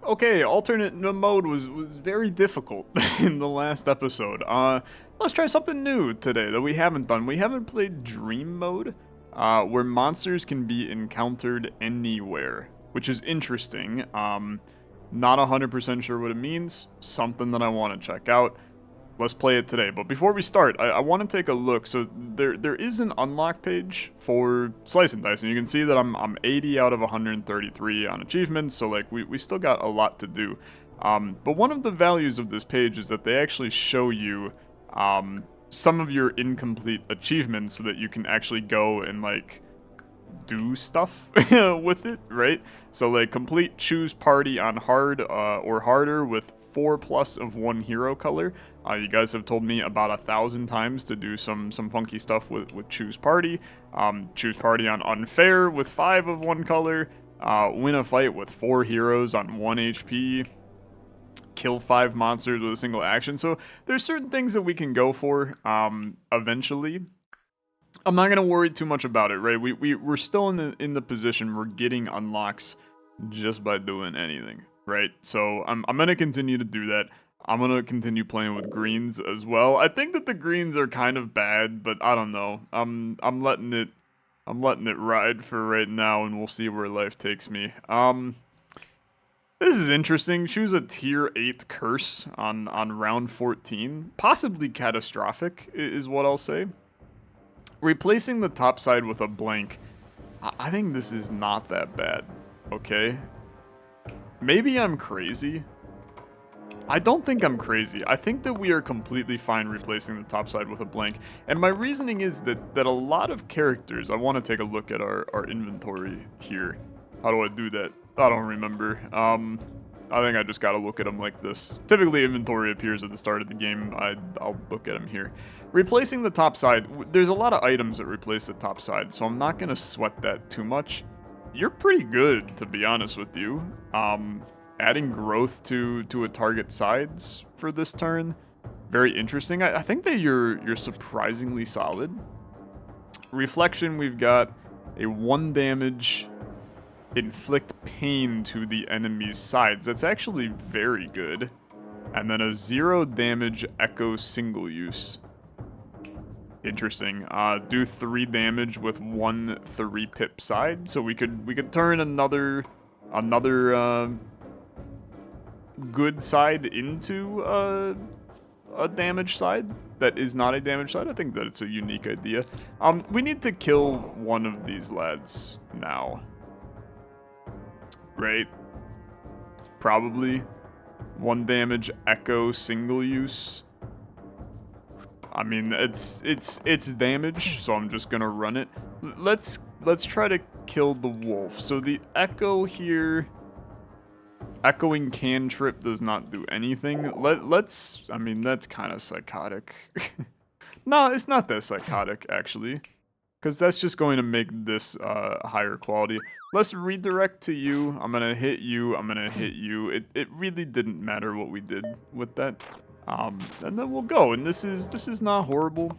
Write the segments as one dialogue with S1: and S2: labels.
S1: Okay, alternate mode was very difficult in the last episode. Let's try something new today that we haven't done. We haven't played dream mode, where monsters can be encountered anywhere, which is interesting. Not 100% sure what it means. Something that I want to check out. Let's play it today. But before we start, I want to take a look. So there is an unlock page for Slice and Dice, and you can see that I'm 80 out of 133 on achievements. So like we still got a lot to do. But one of the values of this page is that they actually show you some of your incomplete achievements, so that you can actually go and like do stuff with it, right? So like complete choose party on hard or harder with 4+ of one hero color. You guys have told me about 1,000 times to do some funky stuff with choose party. Choose party on unfair with 5 of one color. Win a fight with 4 heroes on 1 HP. Kill 5 monsters with a single action. So there's certain things that we can go for eventually. I'm not gonna worry too much about it, right? We're still in the position we're getting unlocks just by doing anything, right? So I'm gonna continue to do that. I'm gonna continue playing with greens as well. I think that the greens are kind of bad, but I don't know. I'm letting it ride for right now, and we'll see where life takes me. This is interesting. Choose a tier 8 curse on round 14. Possibly catastrophic is what I'll say. Replacing the top side with a blank. I think this is not that bad, okay? Maybe I'm crazy. I don't think I'm crazy. I think that we are completely fine replacing the top side with a blank. And my reasoning is that a lot of characters, I want to take a look at our inventory here. How do I do that? I don't remember. I think I just gotta look at them like this. Typically, inventory appears at the start of the game. I'll look at them here. Replacing the top side. There's a lot of items that replace the top side, so I'm not gonna sweat that too much. You're pretty good, to be honest with you. Adding growth to a target sides for this turn, very interesting. I think that you're surprisingly solid. Reflection, we've got a 1 damage. Inflict pain to the enemy's sides. That's actually very good. And then a 0 damage echo single use. Interesting. Do 3 damage with 1 3-pip side. So we could turn another good side into a damage side that is not a damage side. I think that it's a unique idea. We need to kill one of these lads now. Right? Probably 1 damage echo single use. I mean, it's damage, so I'm just gonna run it. Let's try to kill the wolf. So the echo here, echoing cantrip does not do anything. I mean, that's kind of psychotic. No, it's not that psychotic actually, because that's just going to make this higher quality. Let's redirect to you. I'm gonna hit you. I'm gonna hit you. It really didn't matter what we did with that. And then we'll go. And this is not horrible.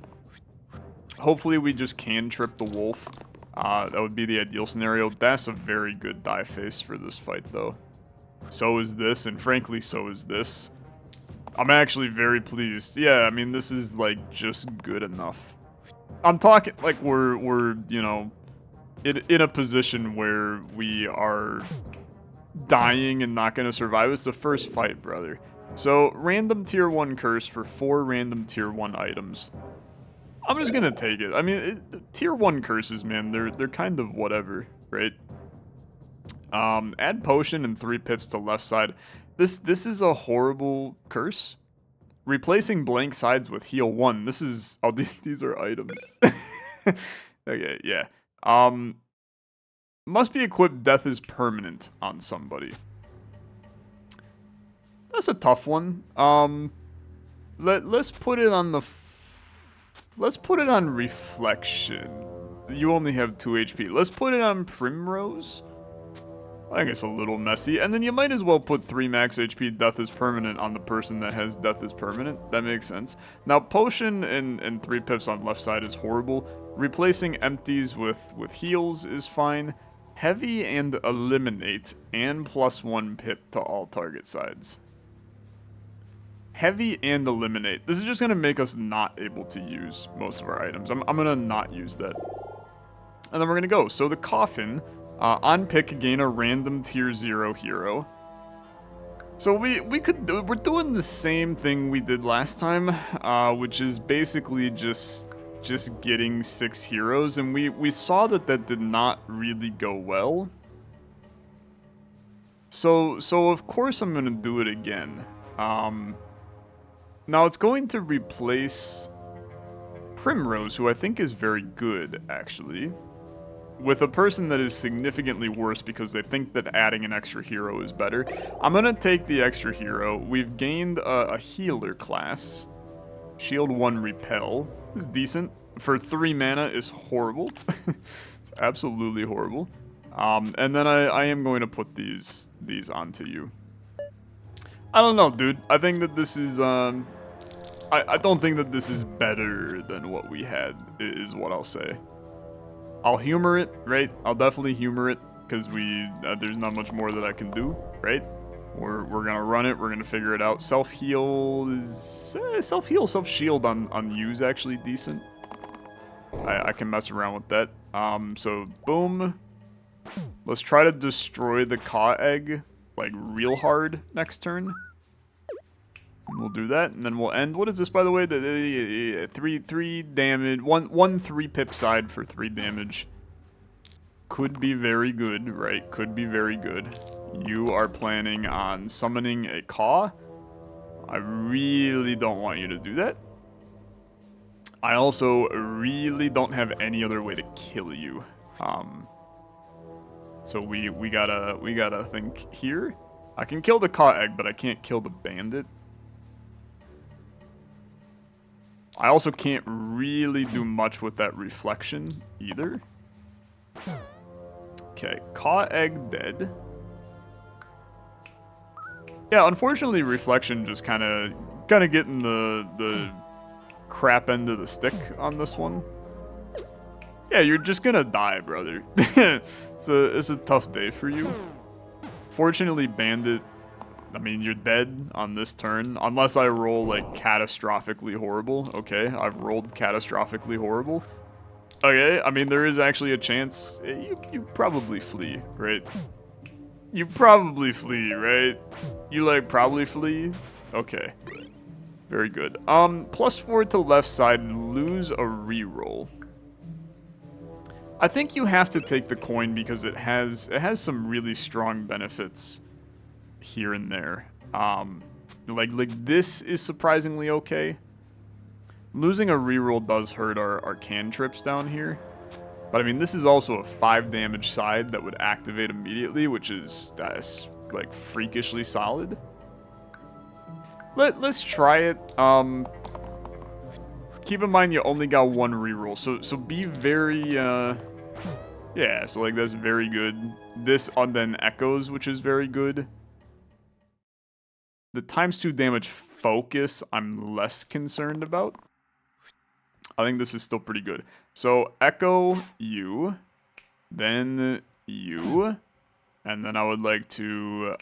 S1: Hopefully we just can trip the wolf. That would be the ideal scenario. That's a very good die face for this fight though. So is this, and frankly, so is this. I'm actually very pleased. Yeah, I mean, this is like just good enough. I'm talking like we're you know, in a position where we are dying and not gonna survive. It's the first fight, brother. So random tier 1 curse for 4 random tier 1 items. I'm just gonna take it. I mean, tier 1 curses, man, they're kind of whatever, right? Add potion and 3 pips to left side. This is a horrible curse. Replacing blank sides with heal 1. This is... Oh, these are items. Okay, yeah. Must be equipped death is permanent on somebody. That's a tough one. Let's put it on the... Let's put it on reflection. You only have 2 HP. Let's put it on primrose. I think it's a little messy. And then you might as well put 3 max HP death is permanent on the person that has death is permanent. That makes sense. Now, potion and 3 pips on left side is horrible. Replacing empties with heals is fine. Heavy and eliminate, and +1 pip to all target sides. Heavy and eliminate. This is just gonna make us not able to use most of our items. I'm gonna not use that. And then we're gonna go. So the coffin, on pick, gain a random tier 0 hero. So we're doing the same thing we did last time, which is basically just getting 6 heroes, and we saw that did not really go well. So of course I'm gonna do it again. Now it's going to replace Primrose, who I think is very good, actually, with a person that is significantly worse because they think that adding an extra hero is better. I'm gonna take the extra hero. We've gained a healer class. Shield 1 repel is decent. For 3 mana is horrible. It's absolutely horrible. And then I am going to put these onto you. I don't know, dude. I think that this is I don't think that this is better than what we had, is what I'll say. I'll humor it, right? I'll definitely humor it, because there's not much more that I can do, right? We're gonna run it, we're gonna figure it out. Self-heal is... self-shield on you is actually decent. I can mess around with that. So, boom. Let's try to destroy the Ka egg, like, real hard next turn. We'll do that, and then we'll end. What is this, by the way? The 3 damage. One 3 pip side for 3 damage. Could be very good, right? Could be very good. You are planning on summoning a Ka. I really don't want you to do that. I also really don't have any other way to kill you. So we gotta think here. I can kill the Ka egg, but I can't kill the bandit. I also can't really do much with that reflection either. Okay, Ka egg dead. Yeah, unfortunately, reflection just kind of getting the crap end of the stick on this one. Yeah, you're just gonna die, brother. It's a tough day for you. Fortunately, bandit. I mean, you're dead on this turn, unless I roll, like, catastrophically horrible. Okay, I've rolled catastrophically horrible. Okay, I mean, there is actually a chance. You probably flee, right? You probably flee, right? You, like, probably flee? Okay. Very good. +4 to left side, lose a reroll. I think you have to take the coin because it has some really strong benefits here and there. Like this is surprisingly okay. Losing a reroll does hurt our cantrips down here. But I mean, this is also a 5 damage side that would activate immediately, which is like freakishly solid. Let's try it. Keep in mind you only got 1 reroll, so be very yeah, so like that's very good. This then echoes, which is very good. The ×2 damage focus, I'm less concerned about. I think this is still pretty good. So, echo you, then you, and then I would like to,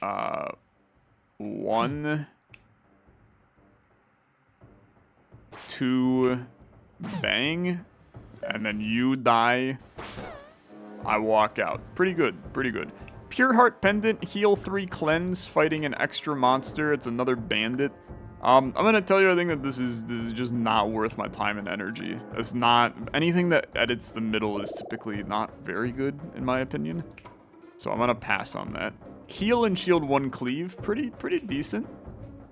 S1: 1, 2, bang, and then you die. I walk out. Pretty good, pretty good. Pure Heart Pendant, heal 3, cleanse, fighting an extra monster. It's another bandit. I'm gonna tell you, I think that this is just not worth my time and energy. It's not, anything that edits the middle is typically not very good, in my opinion. So I'm gonna pass on that. Heal and shield 1 cleave, pretty decent.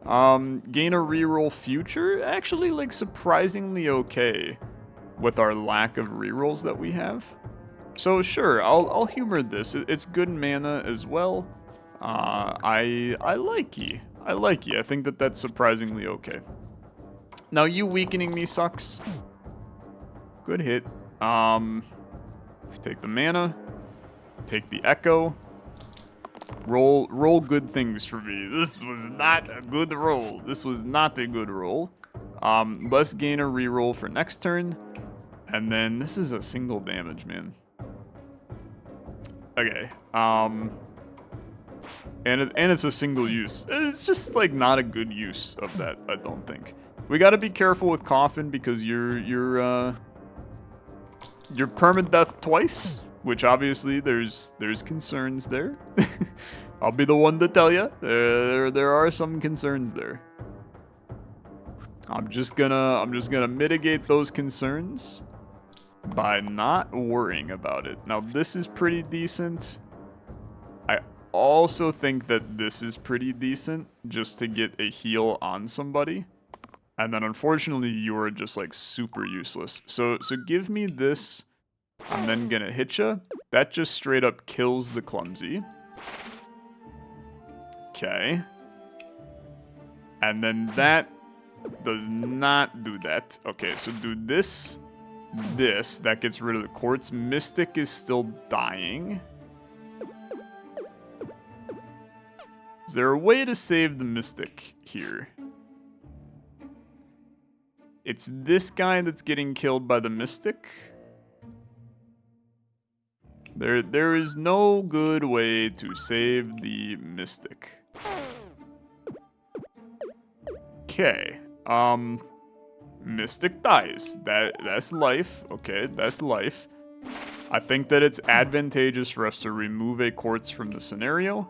S1: Gain a reroll future, actually like surprisingly okay with our lack of rerolls that we have. So sure, I'll humor this. It's good mana as well. I like ye. I like ye. I think that that's surprisingly okay. Now you weakening me sucks. Good hit. Take the mana. Take the echo. Roll good things for me. This was not a good roll. This was not a good roll. Let's gain a reroll for next turn. And then this is a single damage, man. Okay. And it's a single use. It's just like not a good use of that, I don't think. We gotta be careful with Coffin because you're permadeath twice, which obviously there's concerns there. I'll be the one to tell you. There are some concerns there. I'm just gonna mitigate those concerns by not worrying about it. Now this is pretty decent. I also think that this is pretty decent just to get a heal on somebody. And then unfortunately you are just like super useless. So give me this. I'm then gonna hit ya. That just straight up kills the clumsy. Okay. And then that does not do that. Okay, so do this. This, that gets rid of the quartz. Mystic is still dying. Is there a way to save the Mystic here? It's this guy that's getting killed by the Mystic. There is no good way to save the Mystic. Okay. Mystic dies. That's life. Okay, that's life. I think that it's advantageous for us to remove a quartz from the scenario.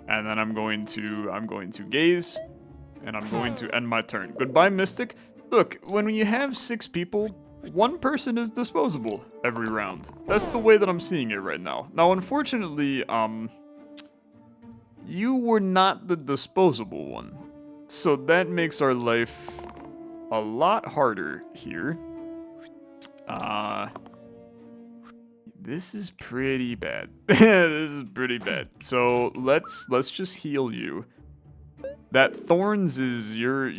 S1: And then I'm going to gaze, and I'm going to end my turn. Goodbye, Mystic. Look, when you have 6 people, 1 person is disposable every round. That's the way that I'm seeing it right now. Now, unfortunately, you were not the disposable one. So that makes our life a lot harder here. This is pretty bad. This is pretty bad. So let's just heal you. That Thorns is you're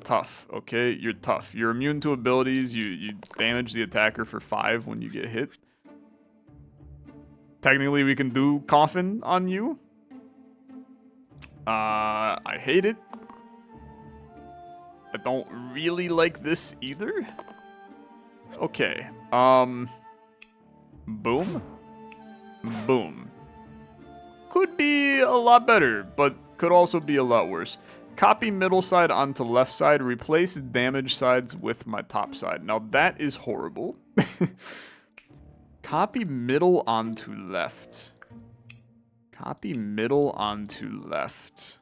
S1: tough, okay? You're tough. You're immune to abilities. You damage the attacker for 5 when you get hit. Technically we can do Coffin on you. I hate it. I don't really like this either. Okay. Boom. Boom. Could be a lot better, but could also be a lot worse. Copy middle side onto left side. Replace damage sides with my top side. Now that is horrible. Copy middle onto left. Copy middle onto left.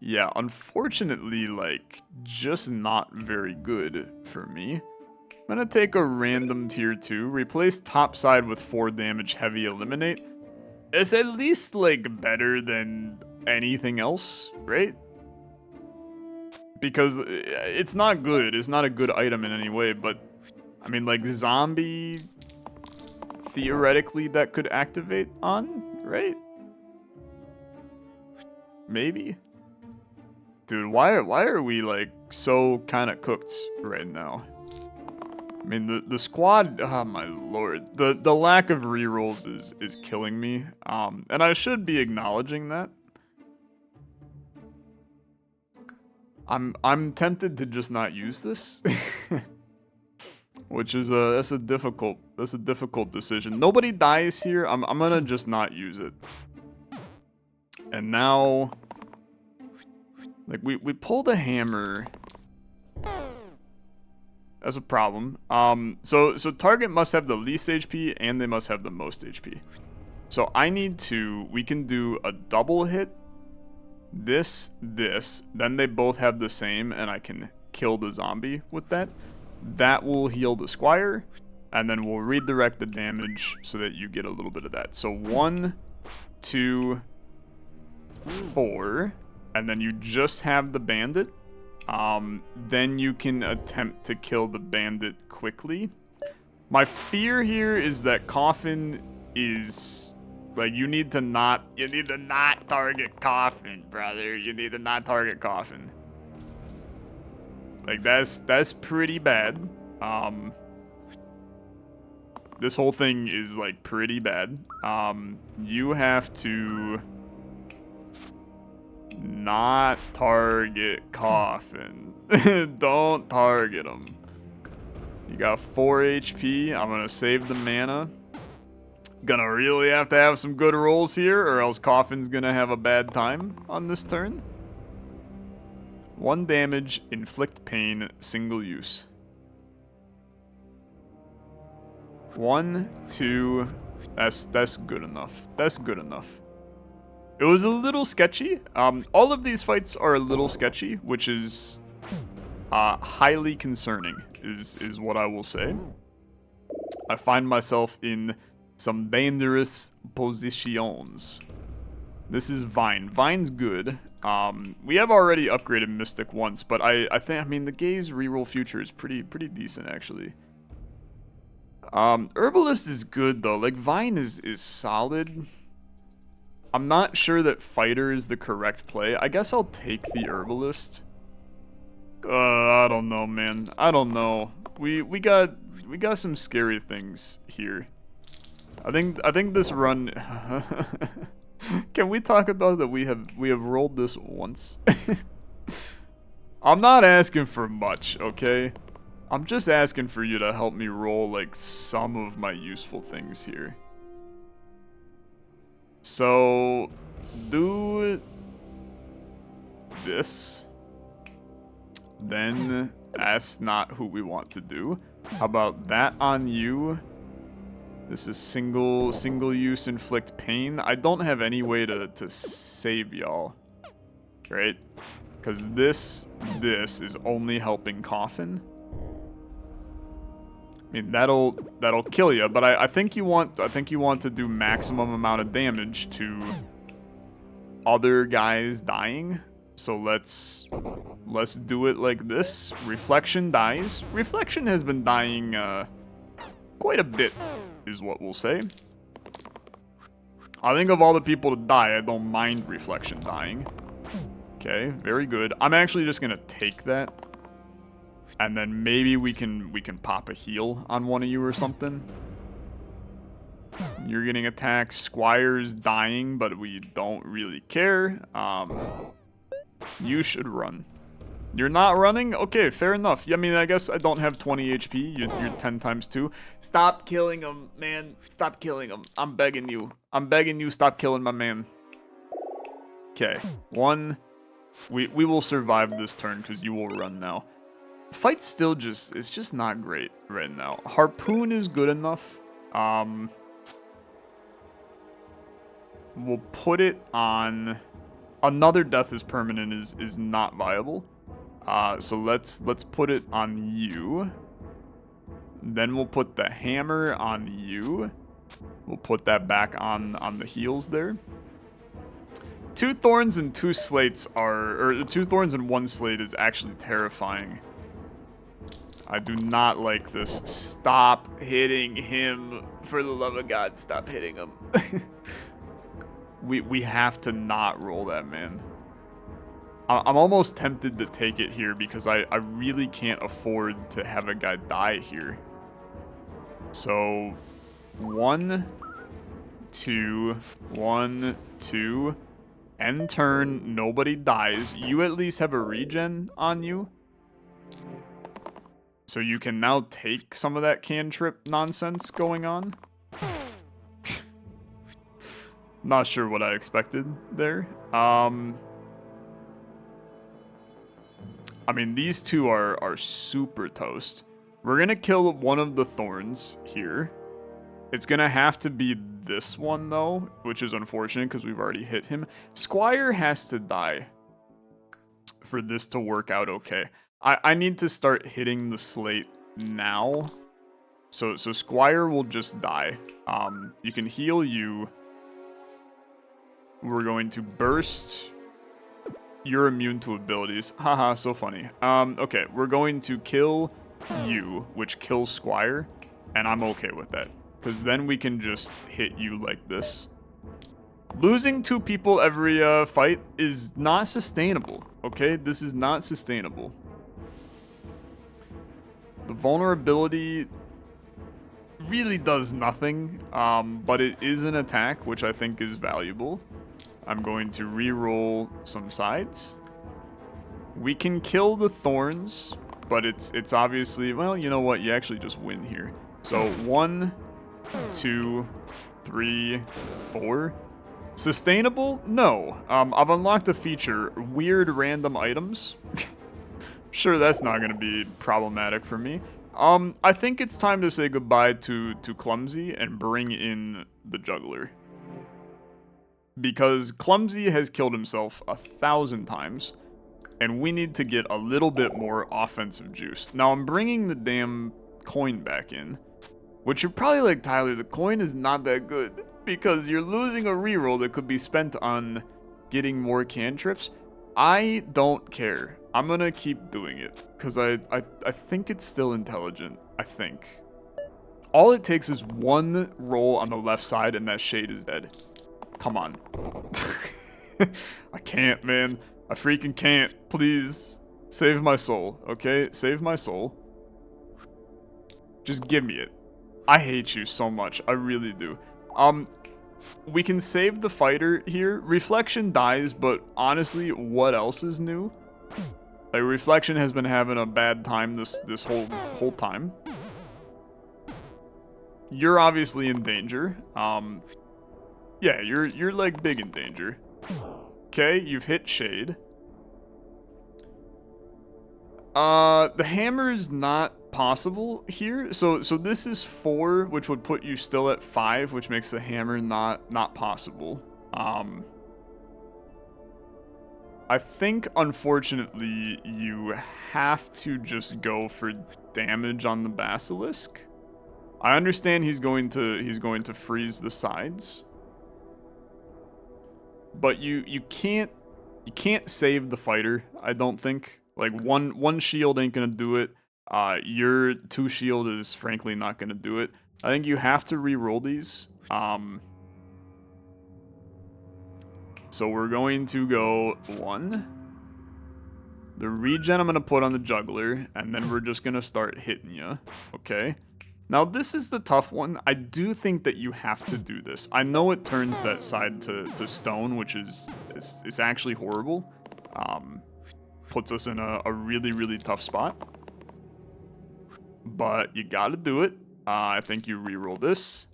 S1: Yeah, unfortunately, like, just not very good for me. I'm gonna take a random tier 2, replace top side with 4 damage, heavy eliminate. It's at least, like, better than anything else, right? Because it's not good. It's not a good item in any way, but, I mean, like, zombie, theoretically, that could activate on, right? Maybe. Dude, why are we, like, so kind of cooked right now? I mean, the squad, oh my lord. The lack of rerolls is killing me. And I should be acknowledging that. I'm tempted to just not use this. Which is that's a difficult decision. Nobody dies here. I'm gonna just not use it. And now, like, we pull the hammer. That's a problem. So target must have the least HP and they must have the most HP. So we can do a double hit. This, then they both have the same and I can kill the zombie with that. That will heal the squire and then we'll redirect the damage so that you get a little bit of that. So 1, 2, 4, and then you just have the bandit. Then you can attempt to kill the bandit quickly. My fear here is that Coffin is, like, you need to not target Coffin, brother. You need to not target Coffin. Like, that's pretty bad. This whole thing is, like, pretty bad. You have to not target Coffin. Don't target him. You got 4 HP. I'm gonna save the mana. Gonna really have to have some good rolls here, or else Coffin's gonna have a bad time on this turn. 1 damage, inflict pain, single use. 1, 2. That's good enough. That's good enough. It was a little sketchy. All of these fights are a little sketchy, which is highly concerning, is what I will say. I find myself in some dangerous positions. This is Vine. Vine's good. We have already upgraded Mystic once, but I mean, the Gaze reroll future is pretty decent, actually. Herbalist is good, though. Like, Vine is solid. I'm not sure that Fighter is the correct play. I guess I'll take the Herbalist. I don't know, man. I don't know. We got some scary things here. I think this run. Can we talk about that? We have rolled this once. I'm not asking for much, okay? I'm just asking for you to help me roll like some of my useful things here. So, do this. Then that's not who we want to do. How about that on you? This is single use inflict pain. I don't have any way to save y'all, right? Because this is only helping Coffin. I mean, that'll kill you, but I think you want to do maximum amount of damage to other guys dying. So let's do it like this. Reflection dies. Reflection has been dying quite a bit, is what we'll say. I think of all the people to die, I don't mind Reflection dying. Okay, very good. I'm actually just gonna take that. And then maybe we can pop a heal on one of you or something. You're getting attacked. Squire's dying, but we don't really care. You should run. You're not running? Okay, fair enough. I mean, I guess I don't have 20 HP. You're 10 times 2. Stop killing him, man. Stop killing him. I'm begging you. I'm begging you, stop killing my man. Okay, 1. We will survive this turn because you will run now. Fight's still it's just not great right now. Harpoon is good enough. We'll put it on. Another death is permanent is not viable. So let's put it on you. Then we'll put the hammer on you. We'll put that back on the heels there. 2 thorns and 2 slates or 2 thorns and 1 slate is actually terrifying. I do not like this. Stop hitting him. For the love of God, stop hitting him. We have to not roll that, man. I'm almost tempted to take it here because I really can't afford to have a guy die here. So, 1, 2, 1, 2. End turn, nobody dies. You at least have a regen on you. So you can now take some of that cantrip nonsense going on. Not sure what I expected there. I mean, these two are super toast. We're gonna kill one of the thorns here. It's gonna have to be this one though, which is unfortunate because we've already hit him. Squire has to die for this to work out okay. I need to start hitting the slate now. So Squire will just die. You can heal you. We're going to burst. You're immune to abilities. Haha, so funny. Okay, we're going to kill you, which kills Squire, and I'm okay with that. Because then we can just hit you like this. Losing 2 people every fight is not sustainable, okay? This is not sustainable. The vulnerability really does nothing, but it is an attack, which I think is valuable. I'm going to re-roll some sides. We can kill the thorns, but it's obviously, well, you know what? You actually just win here. So 1, 2, 3, 4. Sustainable? No. I've unlocked a feature, weird random items. Sure, that's not gonna be problematic for me. I think it's time to say goodbye to Clumsy and bring in the Juggler. Because Clumsy has killed himself 1,000 times, and we need to get a little bit more offensive juice. Now, I'm bringing the damn coin back in, which you're probably like, Tyler, the coin is not that good, because you're losing a reroll that could be spent on getting more cantrips. I don't care. I'm gonna keep doing it, because I think it's still intelligent, I think. All it takes is one roll on the left side, and that shade is dead. Come on. I can't, man. I freaking can't. Please. Save my soul, okay? Save my soul. Just give me it. I hate you so much. I really do. We can save the fighter here. Reflection dies, but honestly, what else is new? Like, Reflection has been having a bad time this whole time. You're obviously in danger. Yeah, you're like big in danger. Okay, you've hit shade. The hammer is not possible here. So this is 4, which would put you still at 5, which makes the hammer not possible. I think, unfortunately, you have to just go for damage on the basilisk. I understand he's going to freeze the sides, but you can't save the fighter, I don't think. Like, one shield ain't gonna do it. Your 2 shield is frankly not gonna do it. I think you have to re-roll these. So we're going to go 1. The regen I'm gonna put on the juggler, and then we're just gonna start hitting you. Okay. Now this is the tough one. I do think that you have to do this. I know it turns that side to stone, which is actually horrible. Puts us in a really tough spot. But you gotta do it. I think you reroll this.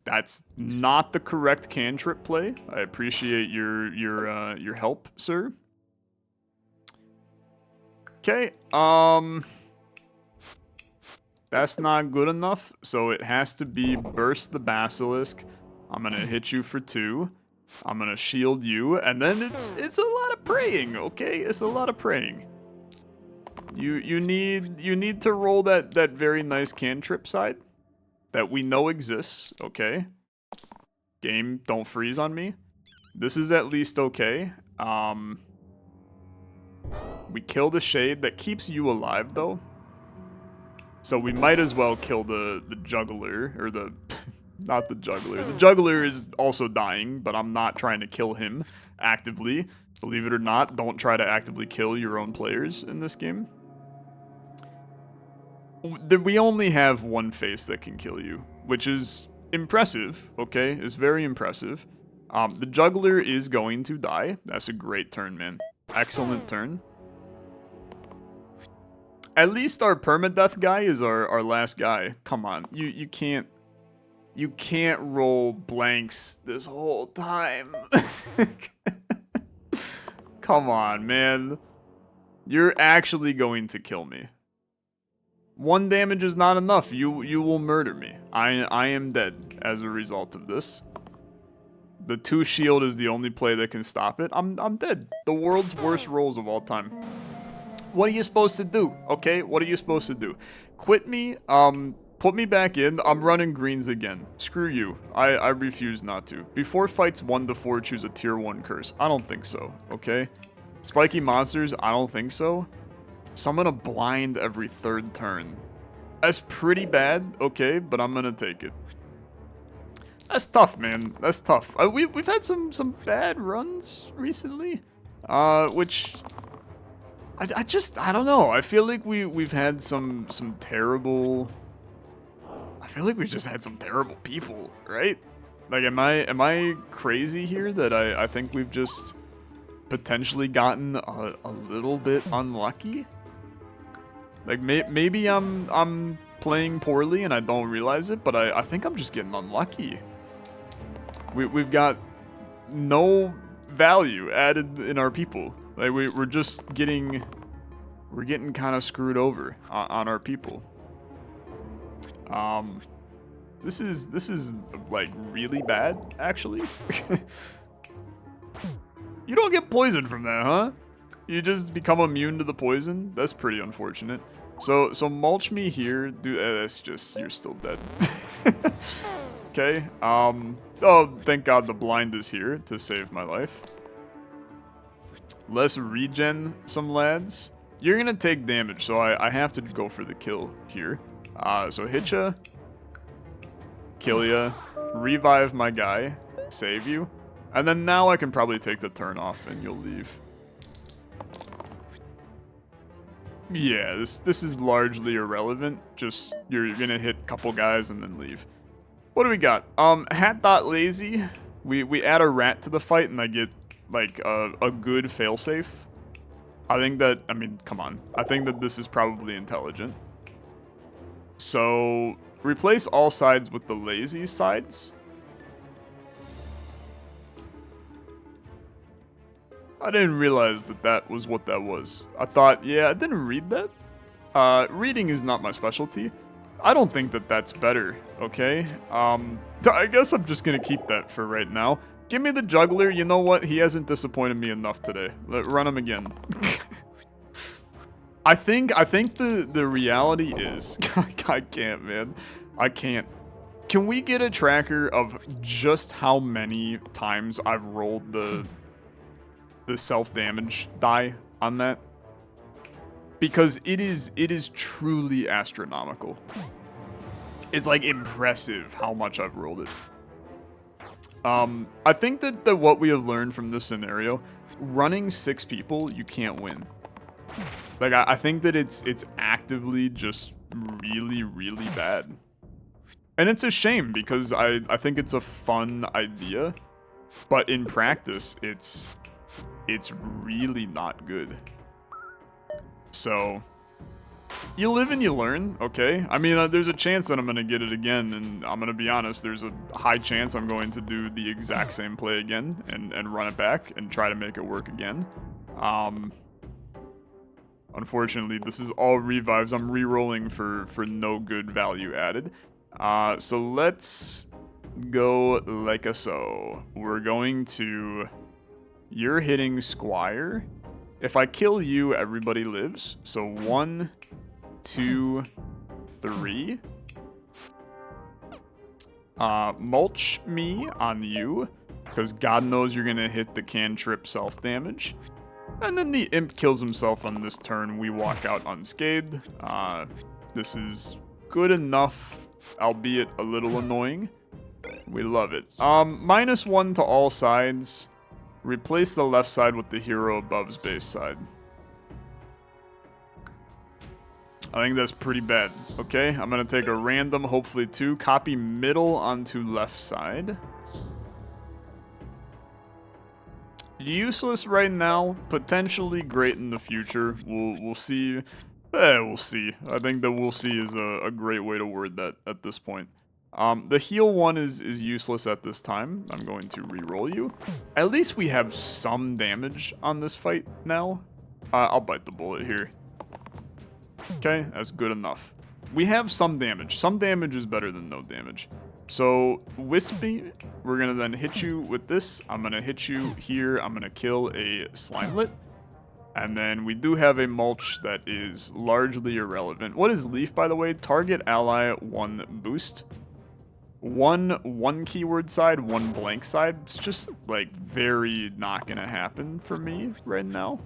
S1: That's not the correct cantrip play. I appreciate your help, sir. Okay, that's not good enough, so it has to be burst the basilisk. I'm gonna hit you for 2. I'm gonna shield you, and then it's a lot of praying, okay? It's a lot of praying. You need to roll that very nice cantrip side that we know exists, okay? Game, don't freeze on me. This is at least okay. We kill the shade. That keeps you alive, though. So we might as well kill the juggler, or the... not the juggler. The juggler is also dying, but I'm not trying to kill him actively. Believe it or not, don't try to actively kill your own players in this game. We only have one face that can kill you, which is impressive, okay? It's very impressive. The juggler is going to die. That's a great turn, man. Excellent turn. At least our permadeath guy is our last guy. Come on, you can't roll blanks this whole time. Come on, man. You're actually going to kill me. 1 damage is not enough. You will murder me. I am dead as a result of this. The 2 shield is the only play that can stop it. I'm dead. The world's worst rolls of all time. What are you supposed to do? Okay, what are you supposed to do? Quit me. Put me back in. I'm running greens again. Screw you. I refuse not to. Before fights 1 to 4, choose a tier 1 curse. I don't think so. Okay. Spiky monsters. I don't think so. So I'm gonna blind every 3rd turn. That's pretty bad. Okay, but I'm gonna take it. That's tough, man. That's tough. We've had some bad runs recently, which I don't know. I feel like we've had some terrible. I feel like we've just had some terrible people, right? Like, am I crazy here that I think we've just potentially gotten a little bit unlucky? Like, maybe I'm playing poorly and I don't realize it, but I think I'm just getting unlucky. We've got no value added in our people. Like we're just getting, we're getting kind of screwed over on our people. This is like really bad, actually. You don't get poisoned from that, huh? You just become immune to the poison? That's pretty unfortunate. So mulch me here. Dude, that's just, you're still dead. Okay. Oh, thank God the blind is here to save my life. Let's regen some lads. You're gonna take damage, so I have to go for the kill here. So hit ya. Kill ya. Revive my guy. Save you. And then now I can probably take the turn off and you'll leave. Yeah, this is largely irrelevant. Just, you're gonna hit a couple guys and then leave. What do we got? Hat.lazy. We add a rat to the fight and I get, like, a good failsafe. I think that, I mean, come on. I think that this is probably intelligent. So, replace all sides with the lazy sides. I didn't realize that that was what that was. I thought, yeah, I didn't read that. Reading is not my specialty. I don't think that that's better, okay? I guess I'm just gonna keep that for right now. Give me the juggler. You know what? He hasn't disappointed me enough today. Run him again. I think the reality is, I can't, man. I can't. Can we get a tracker of just how many times I've rolled the self-damage die on that? Because it is truly astronomical. It's like impressive how much I've rolled it. I think that what we have learned from this scenario, running 6 people, you can't win. Like I think that it's actively just really, really bad. And it's a shame because I think it's a fun idea, but in practice it's really not good. So, you live and you learn, okay? I mean, there's a chance that I'm going to get it again, and I'm going to be honest, there's a high chance I'm going to do the exact same play again and run it back and try to make it work again. Unfortunately, this is all revives. I'm re-rolling for no good value added. So let's go like a so. We're going to... You're hitting Squire. If I kill you, everybody lives. So 1, 2, 3. Mulch me on you, because God knows you're gonna hit the cantrip self-damage. And then the imp kills himself on this turn. We walk out unscathed. This is good enough, albeit a little annoying. We love it. -1 to all sides. Replace the left side with the hero above's base side. I think that's pretty bad. Okay, I'm gonna take a random, hopefully 2, copy middle onto left side. Useless right now, potentially great in the future. We'll see. We'll see. I think that we'll see is a great way to word that at this point. The heal one is useless at this time. I'm going to re-roll you. At least we have some damage on this fight now. I'll bite the bullet here. Okay, that's good enough. We have some damage. Some damage is better than no damage. So, Wispy, we're going to then hit you with this. I'm going to hit you here. I'm going to kill a Slimelet. And then we do have a mulch that is largely irrelevant. What is Leaf, by the way? Target ally 1 boost. One keyword side, 1 blank side. It's just like very not gonna happen for me right now.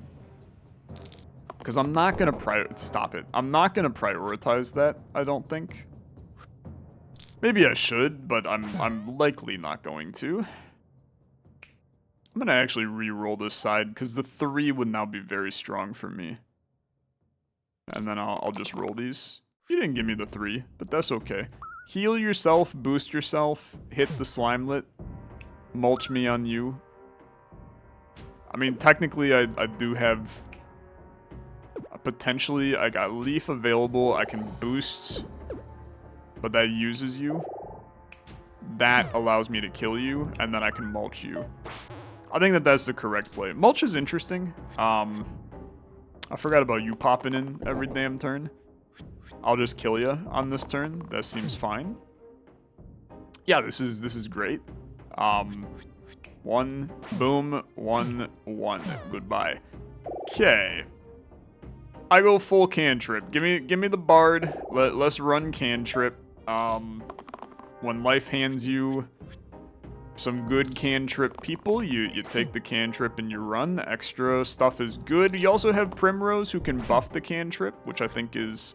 S1: Because I'm not gonna stop it. I'm not gonna prioritize that, I don't think. Maybe I should, but I'm likely not going to. I'm gonna actually re-roll this side because the 3 would now be very strong for me. And then I'll just roll these. You didn't give me the 3, but that's okay. Heal yourself, boost yourself, hit the Slimelet, mulch me on you. I mean, technically, I do have... Potentially, I got Leaf available, I can boost, but that uses you. that allows me to kill you, and then I can mulch you. I think that that's the correct play. Mulch is interesting. I forgot about you popping in every damn turn. I'll just kill you on this turn. That seems fine. Yeah, this is great. 1, boom, 1, 1. Goodbye. Okay. I go full cantrip. Give me the bard. Let's run cantrip. When life hands you some good cantrip people, you take the cantrip and you run. Extra stuff is good. You also have Primrose who can buff the cantrip, which I think is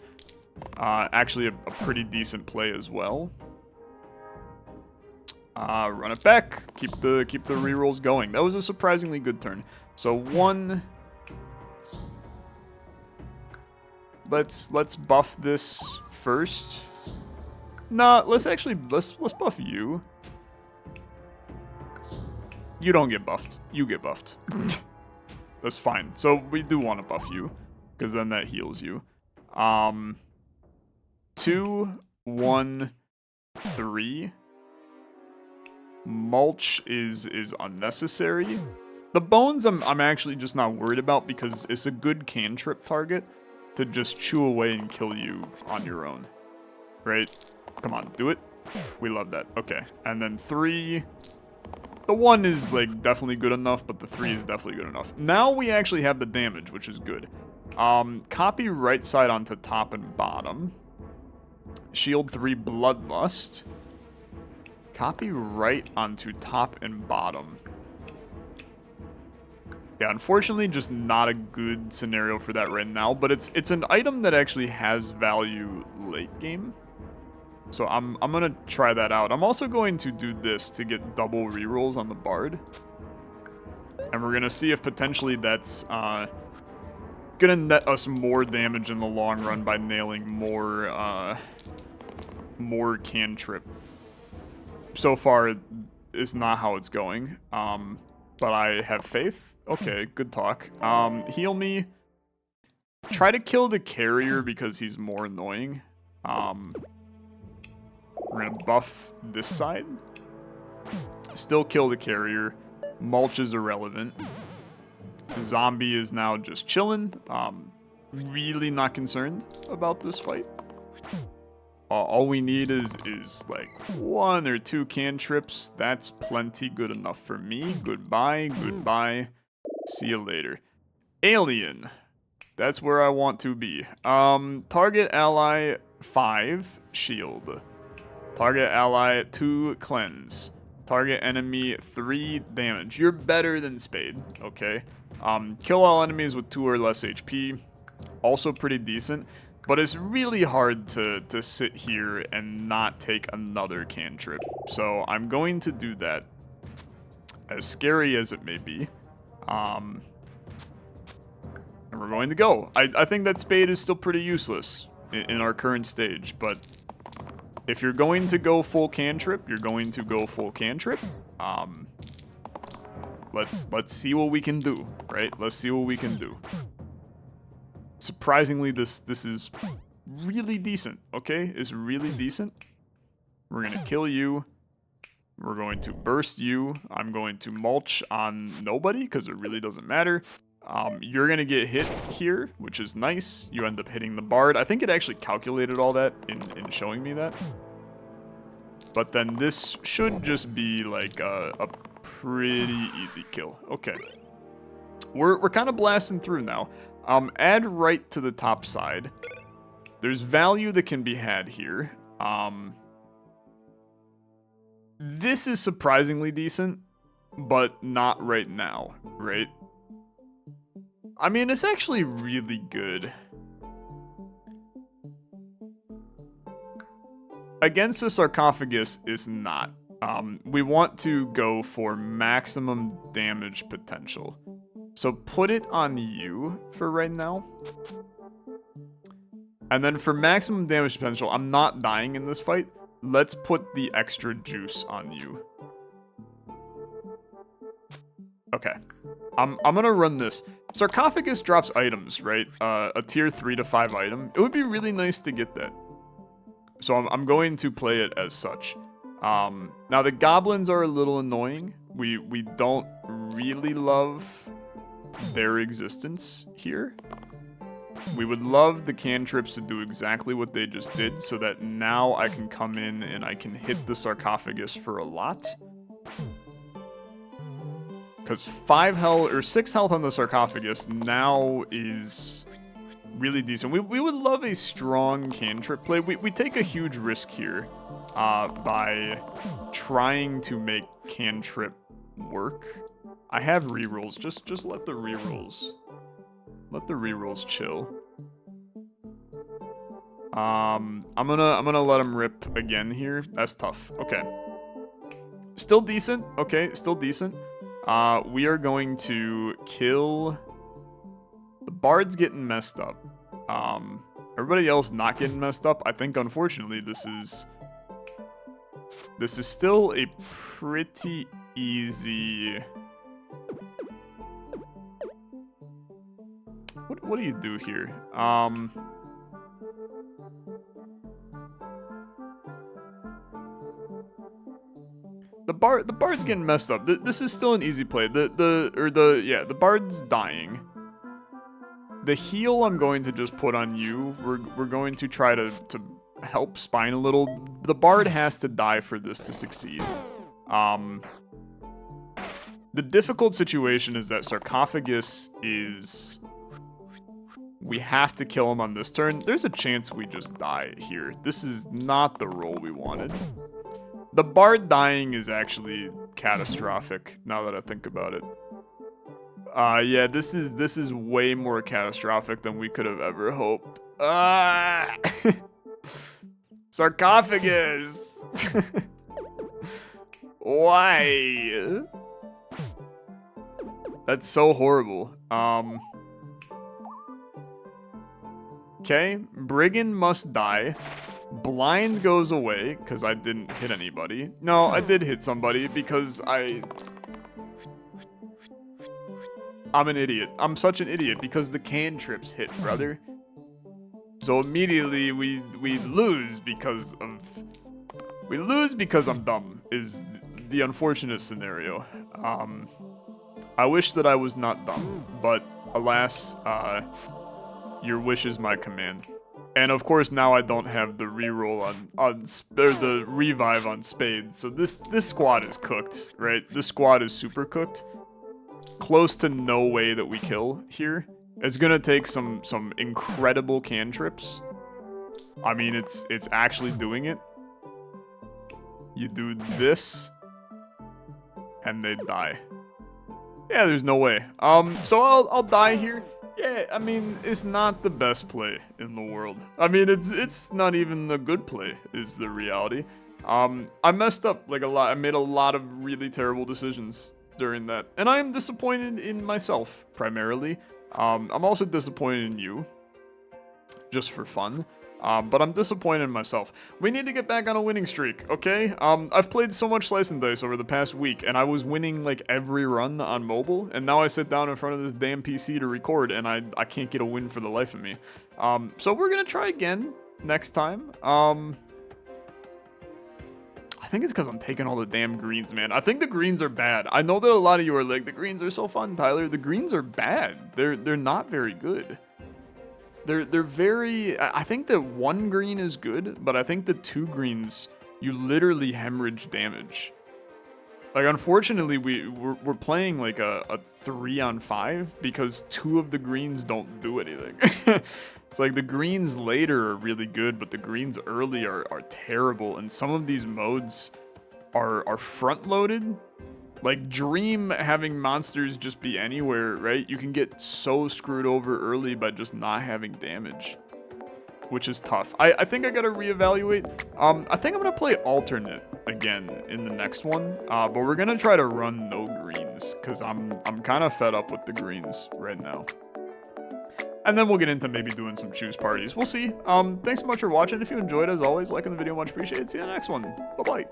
S1: actually a pretty decent play as well. Run it back. Keep the rerolls going. That was a surprisingly good turn. So 1. Let's buff this first. Nah, let's buff you. You don't get buffed. You get buffed. That's fine. So we do want to buff you, because then that heals you. 2, 1, 3. Mulch is unnecessary. The bones I'm actually just not worried about because it's a good cantrip target to just chew away and kill you on your own. Right? Come on, do it. We love that. Okay. And then 3. The 1 is like definitely good enough, but the 3 is definitely good enough. Now we actually have the damage, which is good. Copy right side onto top and bottom. Shield 3 Bloodlust. Copy right onto top and bottom. Yeah, unfortunately, just not a good scenario for that right now, but it's an item that actually has value late game. So I'm gonna try that out. I'm also going to do this to get double rerolls on the bard. And we're gonna see if potentially that's gonna net us more damage in the long run by nailing more cantrip. So far, it's not how it's going. But I have faith. Okay, good talk. Heal me. Try to kill the carrier because he's more annoying. We're gonna buff this side. Still kill the carrier. Mulch is irrelevant. Zombie is now just chilling. Really not concerned about this fight. All we need is like 1 or 2 cantrips. That's plenty good enough for me. Goodbye, goodbye. See you later. Alien. That's where I want to be. Target ally 5 shield. Target ally 2 cleanse. Target enemy 3 damage. You're better than Spade, okay? Kill all enemies with 2 or less HP. Also pretty decent. But it's really hard to sit here and not take another cantrip. So I'm going to do that. As scary as it may be. And we're going to go. I think that Spade is still pretty useless in our current stage. But if you're going to go full cantrip, you're going to go full cantrip. Let's see what we can do, right? Let's see what we can do. Surprisingly, this is really decent, okay? It's really decent. We're gonna kill you. We're going to burst you. I'm going to mulch on nobody because it really doesn't matter. You're gonna get hit here, which is nice. You end up hitting the bard. I think it actually calculated all that in showing me that. But then this should just be like a pretty easy kill. Okay. We're kind of blasting through now. Add right to the top side. There's value that can be had here. This is surprisingly decent, but not right now, right? I mean, it's actually really good. Against the sarcophagus, it's not. We want to go for maximum damage potential. So put it on you for right now. And then for maximum damage potential, I'm not dying in this fight. Let's put the extra juice on you. Okay. I'm gonna run this. Sarcophagus drops items, right? A tier 3 to 5 item. It would be really nice to get that. So I'm going to play it as such. Now the goblins are a little annoying. We don't really love their existence here. We would love the cantrips to do exactly what they just did so that now I can come in and I can hit the sarcophagus for a lot. Because 5 health or 6 health on the sarcophagus now is really decent. We would love a strong cantrip play. We take a huge risk here by trying to make cantrip work. I have rerolls. Just let the rerolls. Let the rerolls chill. I'm gonna let him rip again here. That's tough. Okay. Still decent. Okay, still decent. We are going to kill. The bard's getting messed up. Everybody else not getting messed up. I think unfortunately this is still a pretty easy. What do you do here? The bard's getting messed up. This is still an easy play. The bard's dying. The heal I'm going to just put on you. We're going to try to help Spine a little. The bard has to die for this to succeed. The difficult situation is that sarcophagus is. We have to kill him on this turn. There's a chance we just die here. This is not the roll we wanted. The bard dying is actually catastrophic, now that I think about it. Yeah, this is way more catastrophic than we could have ever hoped. Sarcophagus! Why? That's so horrible. Okay, Brigand must die. Blind goes away, because I didn't hit anybody. No, I did hit somebody, because I'm an idiot. I'm such an idiot, because the cantrips hit, brother. So immediately, we lose because of... We lose because I'm dumb, is the unfortunate scenario. I wish that I was not dumb, but alas, your wish is my command. And of course now I don't have the reroll on the revive on Spade. So this squad is cooked, right? This squad is super cooked. Close to no way that we kill here. It's gonna take some incredible cantrips. I mean, it's actually doing it. You do this, and they die. Yeah, there's no way. So I'll die here. Yeah, I mean, it's not the best play in the world. I mean, it's not even the good play, is the reality. I messed up like a lot. I made a lot of really terrible decisions during that. And I am disappointed in myself, primarily. I'm also disappointed in you, just for fun. But I'm disappointed in myself. We need to get back on a winning streak, okay? I've played so much Slice and Dice over the past week, and I was winning like every run on mobile, and now I sit down in front of this damn PC to record, and I can't get a win for the life of me. So we're gonna try again next time. I think it's because I'm taking all the damn greens, man. I think the greens are bad. I know that a lot of you are like, the greens are so fun, Tyler. The greens are bad. They're not very good. They're very, I think that 1 green is good, but I think the 2 greens, you literally hemorrhage damage. Like, unfortunately, we're playing like a 3-on-5 because 2 of the greens don't do anything. It's like the greens later are really good, but the greens early are terrible, and some of these modes are front-loaded. Like, Dream having monsters just be anywhere, right? You can get so screwed over early by just not having damage, which is tough. I think I gotta reevaluate. I think I'm gonna play alternate again in the next one, but we're gonna try to run no greens, because I'm kind of fed up with the greens right now. And then we'll get into maybe doing some choose parties. We'll see. Thanks so much for watching. If you enjoyed, as always, liking the video, much appreciated. See you in the next one. Bye-bye.